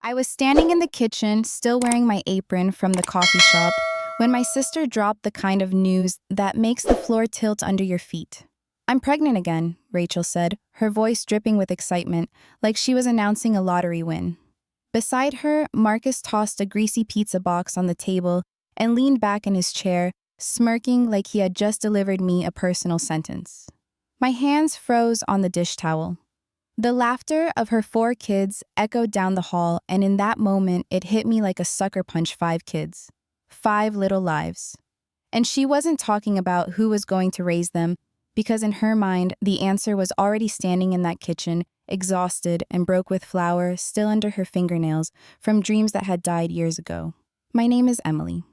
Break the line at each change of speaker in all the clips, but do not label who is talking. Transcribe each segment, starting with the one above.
I was standing in the kitchen, still wearing my apron from the coffee shop, when my sister dropped the kind of news that makes the floor tilt under your feet. "I'm pregnant again," Rachel said, her voice dripping with excitement, like she was announcing a lottery win. Beside her, Marcus tossed a greasy pizza box on the table and leaned back in his chair, smirking like he had just delivered me a personal sentence. My hands froze on the dish towel. The laughter of her 4 kids echoed down the hall, and in that moment, it hit me like a sucker punch. 5 kids. 5 little lives. And she wasn't talking about who was going to raise them, because in her mind, the answer was already standing in that kitchen, exhausted and broke with flour still under her fingernails from dreams that had died years ago. My name is Emily.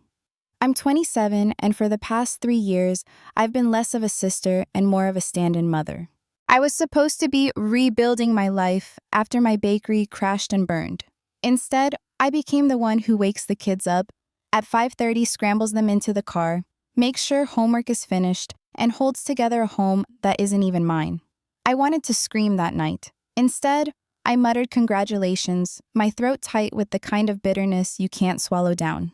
I'm 27, and for the past 3 years, I've been less of a sister and more of a stand-in mother. I was supposed to be rebuilding my life after my bakery crashed and burned. Instead, I became the one who wakes the kids up, at 5:30 scrambles them into the car, makes sure homework is finished, and holds together a home that isn't even mine. I wanted to scream that night. Instead, I muttered congratulations, my throat tight with the kind of bitterness you can't swallow down.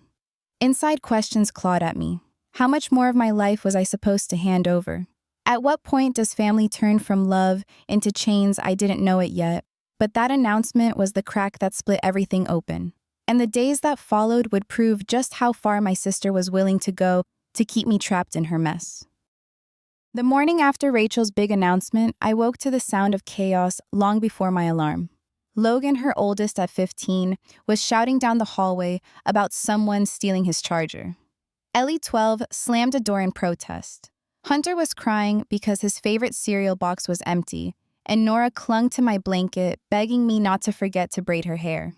Inside questions clawed at me. How much more of my life was I supposed to hand over? At what point does family turn from love into chains? I didn't know it yet, but that announcement was the crack that split everything open. And the days that followed would prove just how far my sister was willing to go to keep me trapped in her mess. The morning after Rachel's big announcement, I woke to the sound of chaos long before my alarm. Logan, her oldest at 15, was shouting down the hallway about someone stealing his charger. Ellie, 12, slammed a door in protest. Hunter was crying because his favorite cereal box was empty, and Nora clung to my blanket, begging me not to forget to braid her hair.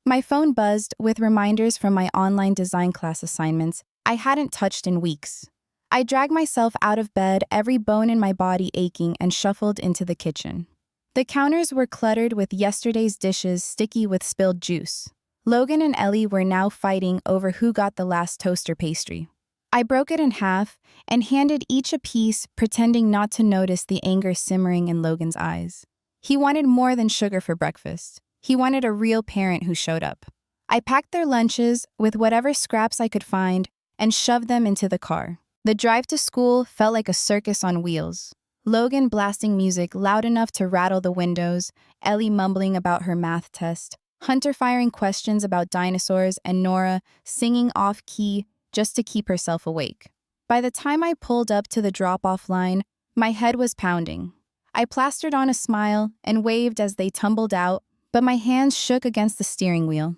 My phone buzzed with reminders from my online design class assignments I hadn't touched in weeks. I dragged myself out of bed, every bone in my body aching, and shuffled into the kitchen. The counters were cluttered with yesterday's dishes, sticky with spilled juice. Logan and Ellie were now fighting over who got the last toaster pastry. I broke it in half and handed each a piece, pretending not to notice the anger simmering in Logan's eyes. He wanted more than sugar for breakfast. He wanted a real parent who showed up. I packed their lunches with whatever scraps I could find and shoved them into the car. The drive to school felt like a circus on wheels. Logan blasting music loud enough to rattle the windows, Ellie mumbling about her math test, Hunter firing questions about dinosaurs, and Nora singing off-key just to keep herself awake. By the time I pulled up to the drop-off line, my head was pounding. I plastered on a smile and waved as they tumbled out, but my hands shook against the steering wheel.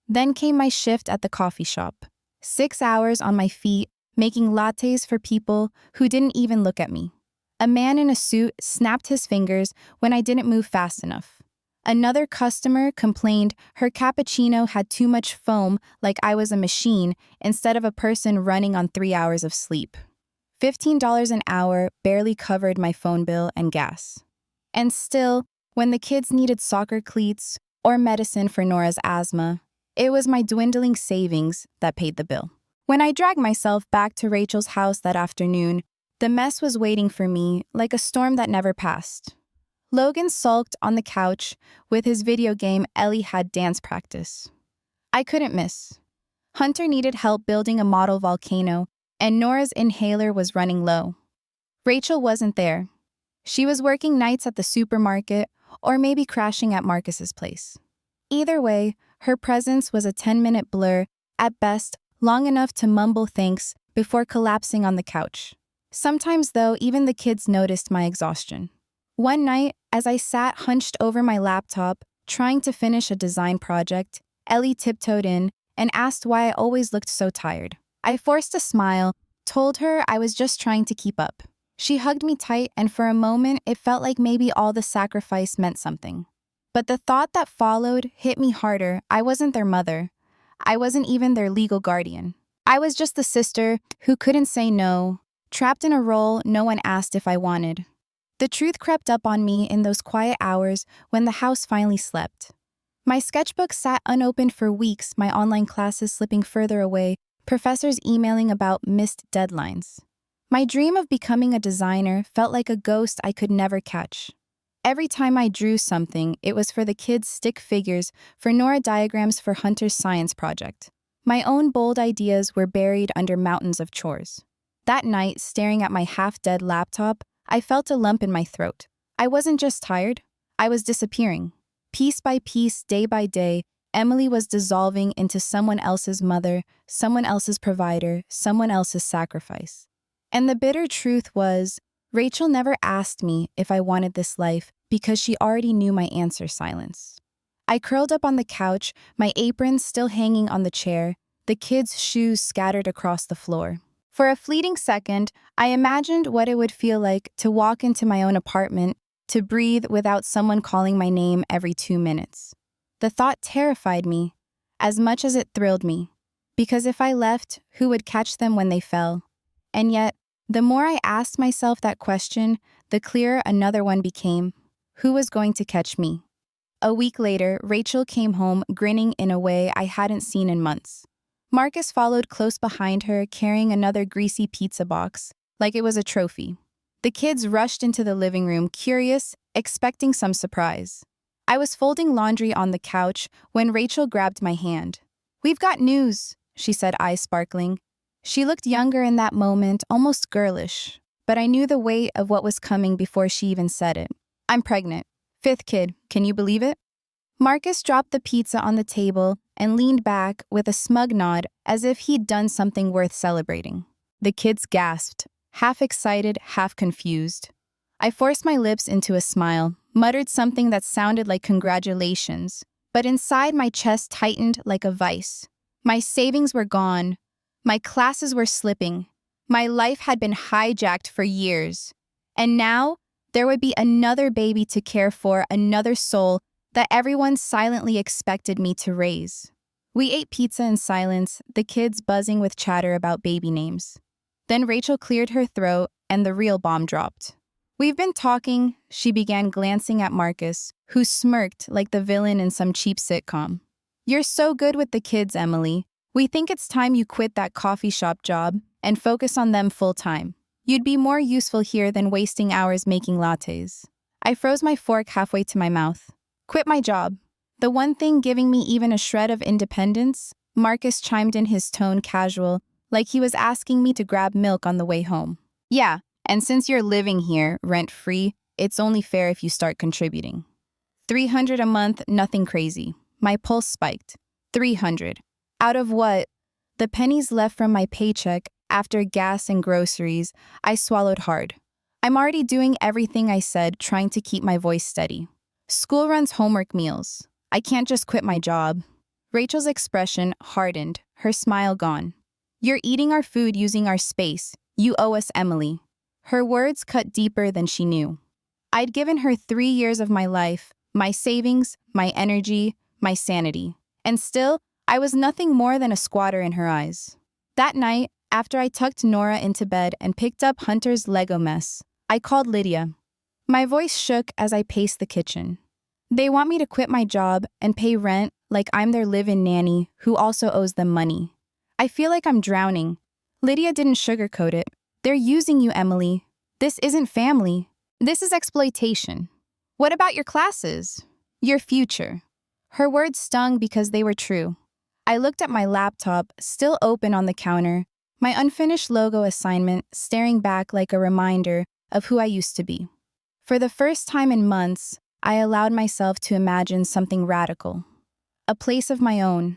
Then came my shift at the coffee shop. 6 hours on my feet, making lattes for people who didn't even look at me. A man in a suit snapped his fingers when I didn't move fast enough. Another customer complained her cappuccino had too much foam, like I was a machine instead of a person running on 3 hours of sleep. $15 an hour barely covered my phone bill and gas. And still, when the kids needed soccer cleats or medicine for Nora's asthma, it was my dwindling savings that paid the bill. When I dragged myself back to Rachel's house that afternoon, the mess was waiting for me like a storm that never passed. Logan sulked on the couch with his video game. Ellie had dance practice. I couldn't miss. Hunter needed help building a model volcano, and Nora's inhaler was running low. Rachel wasn't there. She was working nights at the supermarket or maybe crashing at Marcus's place. Either way, her presence was a 10-minute blur, at best, long enough to mumble thanks before collapsing on the couch. Sometimes, though, even the kids noticed my exhaustion. One night, as I sat hunched over my laptop, trying to finish a design project, Ellie tiptoed in and asked why I always looked so tired. I forced a smile, told her I was just trying to keep up. She hugged me tight, and for a moment, it felt like maybe all the sacrifice meant something. But the thought that followed hit me harder. I wasn't their mother. I wasn't even their legal guardian. I was just the sister who couldn't say no, trapped in a role no one asked if I wanted. The truth crept up on me in those quiet hours when the house finally slept. My sketchbook sat unopened for weeks, my online classes slipping further away, professors emailing about missed deadlines. My dream of becoming a designer felt like a ghost I could never catch. Every time I drew something, it was for the kids' stick figures, for Nora diagrams for Hunter's science project. My own bold ideas were buried under mountains of chores. That night, staring at my half-dead laptop, I felt a lump in my throat. I wasn't just tired, I was disappearing. Piece by piece, day by day, Emily was dissolving into someone else's mother, someone else's provider, someone else's sacrifice. And the bitter truth was, Rachel never asked me if I wanted this life because she already knew my answer: silence. I curled up on the couch, my apron still hanging on the chair, the kids' shoes scattered across the floor. For a fleeting second, I imagined what it would feel like to walk into my own apartment, to breathe without someone calling my name every 2 minutes. The thought terrified me, as much as it thrilled me, because if I left, who would catch them when they fell? And yet, the more I asked myself that question, the clearer another one became: who was going to catch me? A week later, Rachel came home grinning in a way I hadn't seen in months. Marcus followed close behind her, carrying another greasy pizza box, like it was a trophy. The kids rushed into the living room, curious, expecting some surprise. I was folding laundry on the couch when Rachel grabbed my hand. "We've got news," she said, eyes sparkling. She looked younger in that moment, almost girlish, but I knew the weight of what was coming before she even said it. "I'm pregnant. 5th kid, can you believe it?" Marcus dropped the pizza on the table and leaned back with a smug nod as if he'd done something worth celebrating. The kids gasped, half excited, half confused. I forced my lips into a smile, muttered something that sounded like congratulations, but inside my chest tightened like a vice. My savings were gone. My classes were slipping. My life had been hijacked for years. And now, there would be another baby to care for, another soul that everyone silently expected me to raise. We ate pizza in silence, the kids buzzing with chatter about baby names. Then Rachel cleared her throat and the real bomb dropped. "We've been talking," she began, glancing at Marcus, who smirked like the villain in some cheap sitcom. "You're so good with the kids, Emily. We think it's time you quit that coffee shop job and focus on them full-time. You'd be more useful here than wasting hours making lattes." I froze my fork halfway to my mouth. "Quit my job. The one thing giving me even a shred of independence?" Marcus chimed in, his tone casual, like he was asking me to grab milk on the way home. "Yeah, and since you're living here, rent-free, it's only fair if you start contributing." $300 a month, nothing crazy. My pulse spiked. 300. Out of what? The pennies left from my paycheck, after gas and groceries, I swallowed hard. I'm already doing everything I said, trying to keep my voice steady. School runs homework meals. I can't just quit my job. Rachel's expression hardened, her smile gone. "You're eating our food, using our space. You owe us, Emily." Her words cut deeper than she knew. I'd given her 3 years of my life, my savings, my energy, my sanity. And still, I was nothing more than a squatter in her eyes. That night, after I tucked Nora into bed and picked up Hunter's Lego mess, I called Lydia. My voice shook as I paced the kitchen. They want me to quit my job and pay rent like I'm their live-in nanny who also owes them money. I feel like I'm drowning. Lydia didn't sugarcoat it. "They're using you, Emily. This isn't family. This is exploitation. What about your classes? Your future?" Her words stung because they were true. I looked at my laptop, still open on the counter, my unfinished logo assignment staring back like a reminder of who I used to be. For the first time in months, I allowed myself to imagine something radical. A place of my own.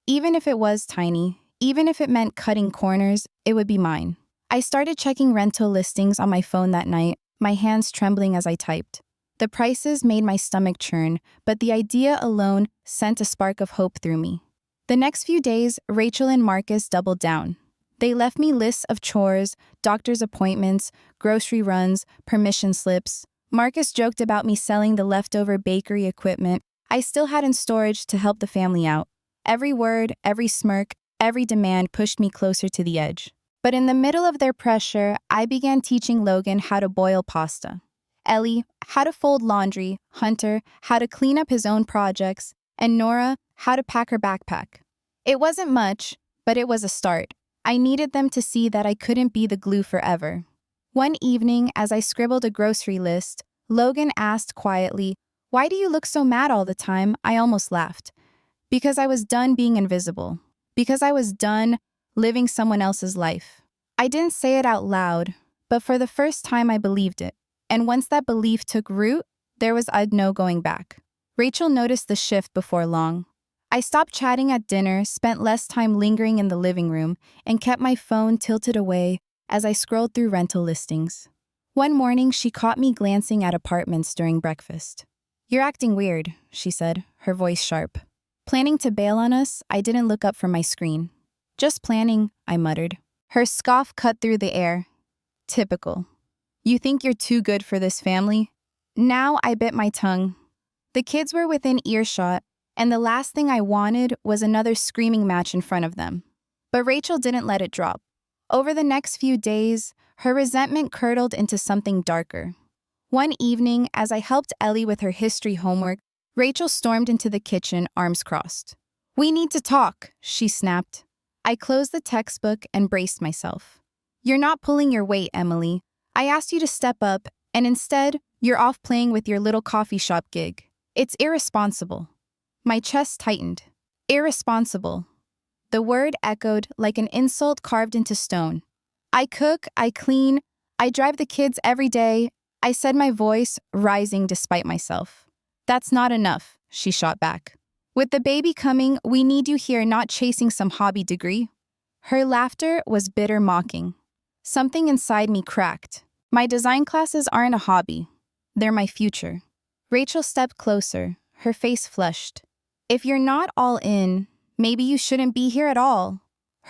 Even if it was tiny, even if it meant cutting corners, it would be mine. I started checking rental listings on my phone that night, my hands trembling as I typed. The prices made my stomach churn, but the idea alone sent a spark of hope through me. The next few days, Rachel and Marcus doubled down. They left me lists of chores, doctor's appointments, grocery runs, permission slips. Marcus joked about me selling the leftover bakery equipment I still had in storage to help the family out. Every word, every smirk, every demand pushed me closer to the edge. But in the middle of their pressure, I began teaching Logan how to boil pasta, Ellie how to fold laundry, Hunter how to clean up his own projects, and Nora how to pack her backpack. It wasn't much, but it was a start. I needed them to see that I couldn't be the glue forever. One evening, as I scribbled a grocery list, Logan asked quietly, "Why do you look so mad all the time?" I almost laughed. Because I was done being invisible. Because I was done living someone else's life. I didn't say it out loud, but for the first time I believed it. And once that belief took root, there was no going back. Rachel noticed the shift before long. I stopped chatting at dinner, spent less time lingering in the living room, and kept my phone tilted away as I scrolled through rental listings. One morning, she caught me glancing at apartments during breakfast. "You're acting weird," she said, her voice sharp. Planning to bail on us, I didn't look up from my screen. "Just planning," I muttered. Her scoff cut through the air. "Typical. You think you're too good for this family?" Now I bit my tongue. The kids were within earshot, and the last thing I wanted was another screaming match in front of them. But Rachel didn't let it drop. Over the next few days, her resentment curdled into something darker. One evening, as I helped Ellie with her history homework, Rachel stormed into the kitchen, arms crossed. "We need to talk," she snapped. I closed the textbook and braced myself. "You're not pulling your weight, Emily. I asked you to step up, and instead, you're off playing with your little coffee shop gig. It's irresponsible." My chest tightened. Irresponsible. The word echoed like an insult carved into stone. "I cook, I clean, I drive the kids every day," I said, my voice rising despite myself. "That's not enough," she shot back. "With the baby coming, we need you here, not chasing some hobby degree." Her laughter was bitter mocking. Something inside me cracked. My design classes aren't a hobby. They're my future. Rachel stepped closer, her face flushed. "If you're not all in, maybe you shouldn't be here at all."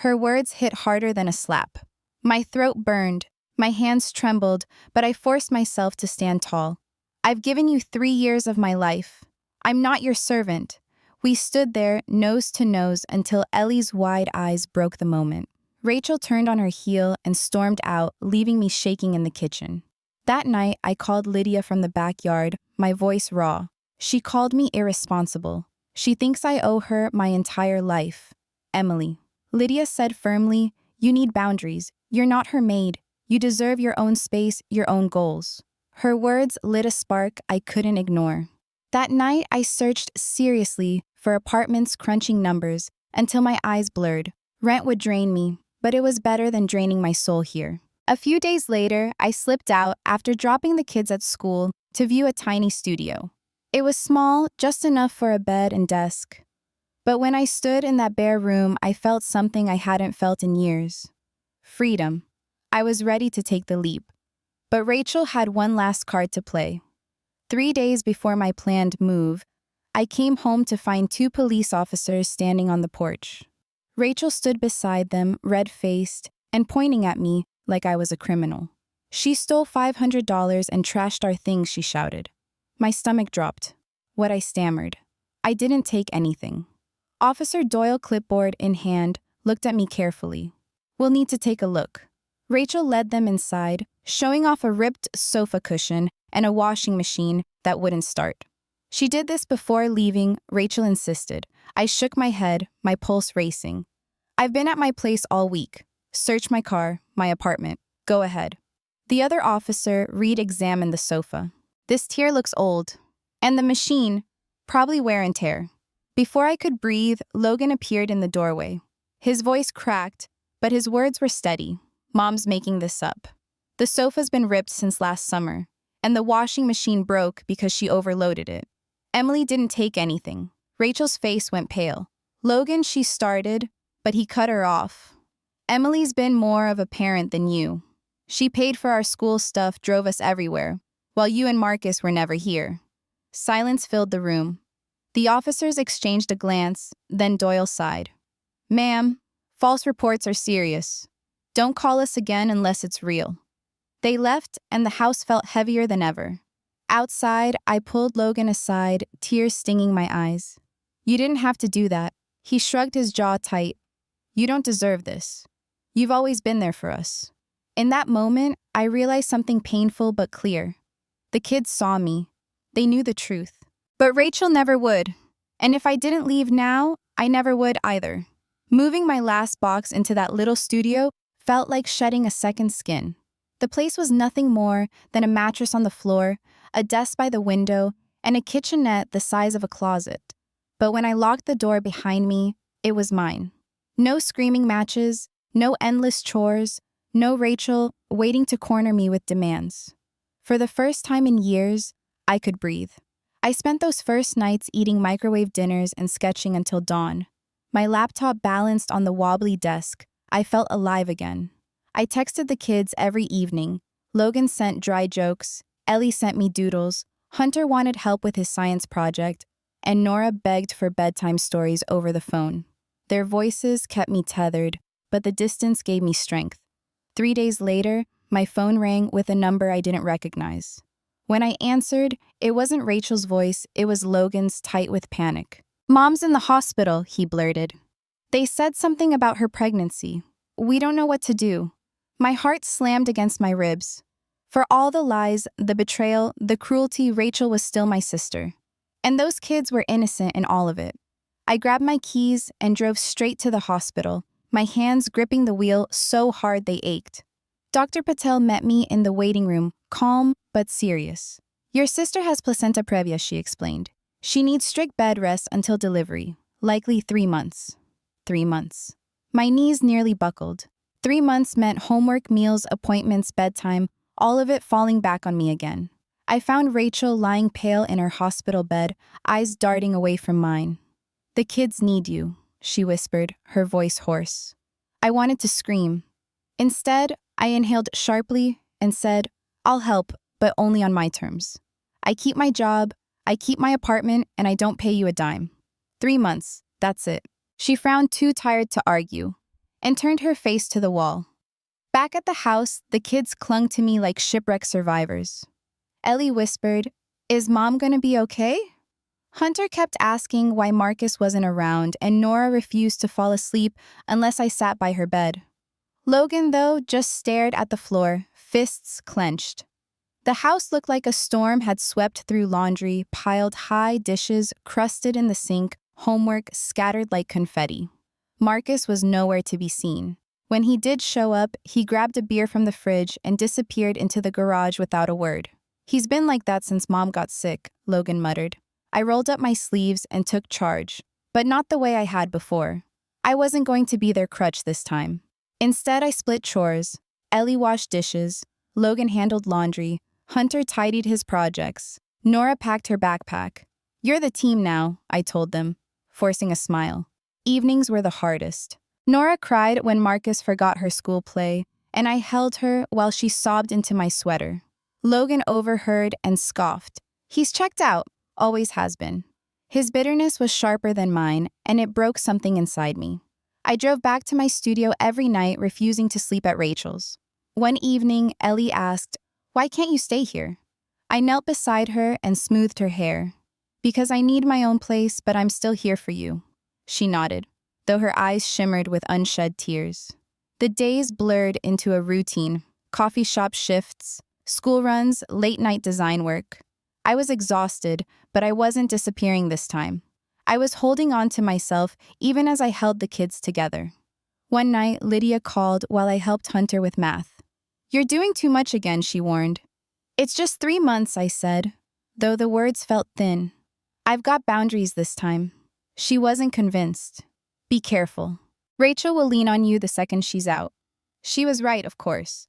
Her words hit harder than a slap. My throat burned, my hands trembled, but I forced myself to stand tall. "I've given you 3 years of my life. I'm not your servant." We stood there, nose to nose, until Ellie's wide eyes broke the moment. Rachel turned on her heel and stormed out, leaving me shaking in the kitchen. That night, I called Lydia from the backyard, my voice raw. She called me irresponsible. She thinks I owe her my entire life. "Emily," Lydia said firmly, "you need boundaries. You're not her maid. You deserve your own space, your own goals." Her words lit a spark I couldn't ignore. That night, I searched seriously for apartments crunching numbers until my eyes blurred. Rent would drain me, but it was better than draining my soul here. A few days later, I slipped out after dropping the kids at school to view a tiny studio. It was small, just enough for a bed and desk. But when I stood in that bare room, I felt something I hadn't felt in years. Freedom. I was ready to take the leap. But Rachel had one last card to play. 3 days before my planned move, I came home to find 2 police officers standing on the porch. Rachel stood beside them, red-faced, and pointing at me like I was a criminal. "She stole $500 and trashed our things," she shouted. My stomach dropped. What I stammered. "I didn't take anything." Officer Doyle, clipboard in hand, looked at me carefully. "We'll need to take a look." Rachel led them inside, showing off a ripped sofa cushion and a washing machine that wouldn't start. She did this before leaving, Rachel insisted. I shook my head, my pulse racing. "I've been at my place all week. Search my car, my apartment. Go ahead." The other officer, Reed, examined the sofa. "This tier looks old. And the machine, probably wear and tear." Before I could breathe, Logan appeared in the doorway. His voice cracked, but his words were steady. "Mom's making this up. The sofa's been ripped since last summer, and the washing machine broke because she overloaded it. Emily didn't take anything." Rachel's face went pale. "Logan," she started, but he cut her off. "Emily's been more of a parent than you. She paid for our school stuff, drove us everywhere, while you and Marcus were never here." Silence filled the room. The officers exchanged a glance, then Doyle sighed. "Ma'am, false reports are serious. Don't call us again unless it's real." They left, and the house felt heavier than ever. Outside, I pulled Logan aside, tears stinging my eyes. "You didn't have to do that." He shrugged his jaw tight. "You don't deserve this. You've always been there for us." In that moment, I realized something painful but clear. The kids saw me. They knew the truth. But Rachel never would. And if I didn't leave now, I never would either. Moving my last box into that little studio felt like shedding a second skin. The place was nothing more than a mattress on the floor, a desk by the window, and a kitchenette the size of a closet. But when I locked the door behind me, it was mine. No screaming matches, no endless chores, no Rachel waiting to corner me with demands. For the first time in years, I could breathe. I spent those first nights eating microwave dinners and sketching until dawn. My laptop balanced on the wobbly desk. I felt alive again. I texted the kids every evening. Logan sent dry jokes, Ellie sent me doodles, Hunter wanted help with his science project, and Nora begged for bedtime stories over the phone. Their voices kept me tethered, but the distance gave me strength. 3 days later, my phone rang with a number I didn't recognize. When I answered, it wasn't Rachel's voice, it was Logan's, tight with panic. "Mom's in the hospital," he blurted. "They said something about her pregnancy. We don't know what to do." My heart slammed against my ribs. For all the lies, the betrayal, the cruelty, Rachel was still my sister. And those kids were innocent in all of it. I grabbed my keys and drove straight to the hospital, my hands gripping the wheel so hard they ached. Dr. Patel met me in the waiting room, calm but serious. "Your sister has placenta previa," she explained. "She needs strict bed rest until delivery, likely 3 months." 3 months. My knees nearly buckled. 3 months meant homework, meals, appointments, bedtime, all of it falling back on me again. I found Rachel lying pale in her hospital bed, eyes darting away from mine. "The kids need you," she whispered, her voice hoarse. I wanted to scream. Instead, I inhaled sharply and said, "I'll help, but only on my terms. I keep my job, I keep my apartment, and I don't pay you a dime. 3 months, that's it." She frowned, too tired to argue, and turned her face to the wall. Back at the house, the kids clung to me like shipwreck survivors. Ellie whispered, "Is Mom gonna be okay?" Hunter kept asking why Marcus wasn't around, and Nora refused to fall asleep unless I sat by her bed. Logan, though, just stared at the floor, fists clenched. The house looked like a storm had swept through laundry, piled high, dishes crusted in the sink, homework scattered like confetti. Marcus was nowhere to be seen. When he did show up, he grabbed a beer from the fridge and disappeared into the garage without a word. "He's been like that since Mom got sick," Logan muttered. I rolled up my sleeves and took charge, but not the way I had before. I wasn't going to be their crutch this time. Instead, I split chores. Ellie washed dishes, Logan handled laundry, Hunter tidied his projects, Nora packed her backpack. "You're the team now," I told them, forcing a smile. Evenings were the hardest. Nora cried when Marcus forgot her school play, and I held her while she sobbed into my sweater. Logan overheard and scoffed. "He's checked out, always has been." His bitterness was sharper than mine, and it broke something inside me. I drove back to my studio every night, refusing to sleep at Rachel's. One evening, Ellie asked, "Why can't you stay here?" I knelt beside her and smoothed her hair. "Because I need my own place, but I'm still here for you." She nodded, though her eyes shimmered with unshed tears. The days blurred into a routine: coffee shop shifts, school runs, late-night design work. I was exhausted, but I wasn't disappearing this time. I was holding on to myself even as I held the kids together. One night, Lydia called while I helped Hunter with math. "You're doing too much again," she warned. "It's just 3 months," I said, though the words felt thin. "I've got boundaries this time." She wasn't convinced. "Be careful. Rachel will lean on you the second she's out." She was right, of course.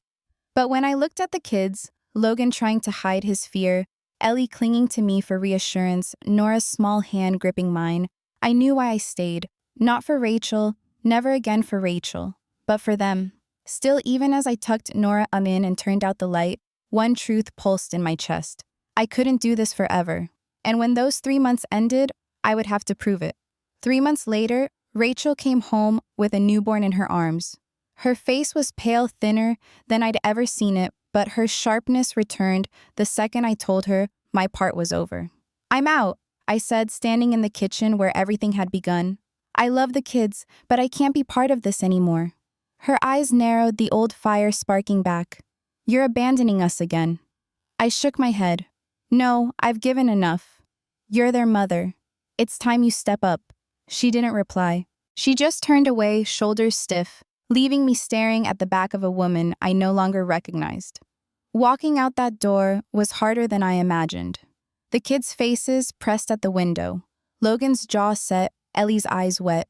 But when I looked at the kids, Logan trying to hide his fear, Ellie clinging to me for reassurance, Nora's small hand gripping mine, I knew why I stayed. Not for Rachel, never again for Rachel, but for them. Still, even as I tucked Nora in and turned out the light, one truth pulsed in my chest. I couldn't do this forever. And when those 3 months ended, I would have to prove it. 3 months later, Rachel came home with a newborn in her arms. Her face was pale, thinner than I'd ever seen it, but her sharpness returned the second I told her my part was over. "I'm out," I said, standing in the kitchen where everything had begun. "I love the kids, but I can't be part of this anymore." Her eyes narrowed, the old fire sparking back. "You're abandoning us again." I shook my head. "No, I've given enough. You're their mother. It's time you step up." She didn't reply. She just turned away, shoulders stiff, leaving me staring at the back of a woman I no longer recognized. Walking out that door was harder than I imagined. The kids' faces pressed at the window, Logan's jaw set, Ellie's eyes wet,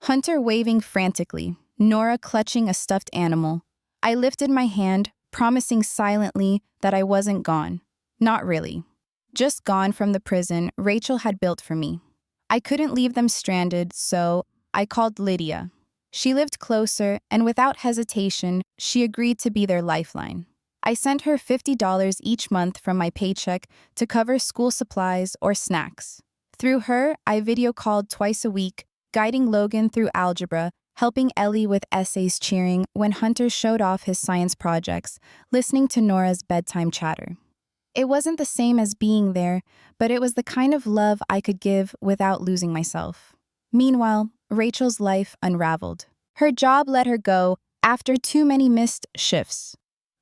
Hunter waving frantically, Nora clutching a stuffed animal. I lifted my hand, promising silently that I wasn't gone. Not really. Just gone from the prison Rachel had built for me. I couldn't leave them stranded, so I called Lydia. She lived closer, and without hesitation, she agreed to be their lifeline. I sent her $50 each month from my paycheck to cover school supplies or snacks. Through her, I video called twice a week, guiding Logan through algebra, helping Ellie with essays, cheering when Hunter showed off his science projects, listening to Nora's bedtime chatter. It wasn't the same as being there, but it was the kind of love I could give without losing myself. Meanwhile, Rachel's life unraveled. Her job let her go after too many missed shifts.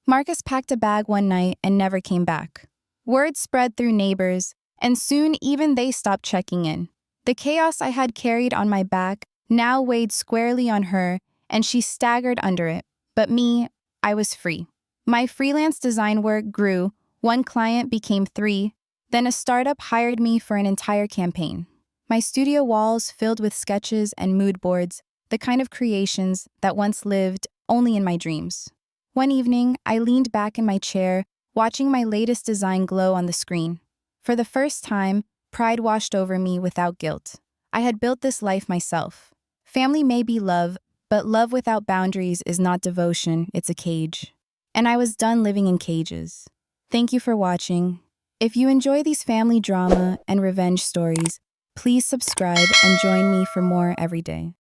Marcus packed a bag one night and never came back. Word spread through neighbors, and soon even they stopped checking in. The chaos I had carried on my back now weighed squarely on her, and she staggered under it. But me, I was free. My freelance design work grew. One client became 3, then a startup hired me for an entire campaign. My studio walls filled with sketches and mood boards, the kind of creations that once lived only in my dreams. One evening, I leaned back in my chair, watching my latest design glow on the screen. For the first time, pride washed over me without guilt. I had built this life myself. Family may be love, but love without boundaries is not devotion, it's a cage. And I was done living in cages. Thank you for watching. If you enjoy these family drama and revenge stories, please subscribe and join me for more every day.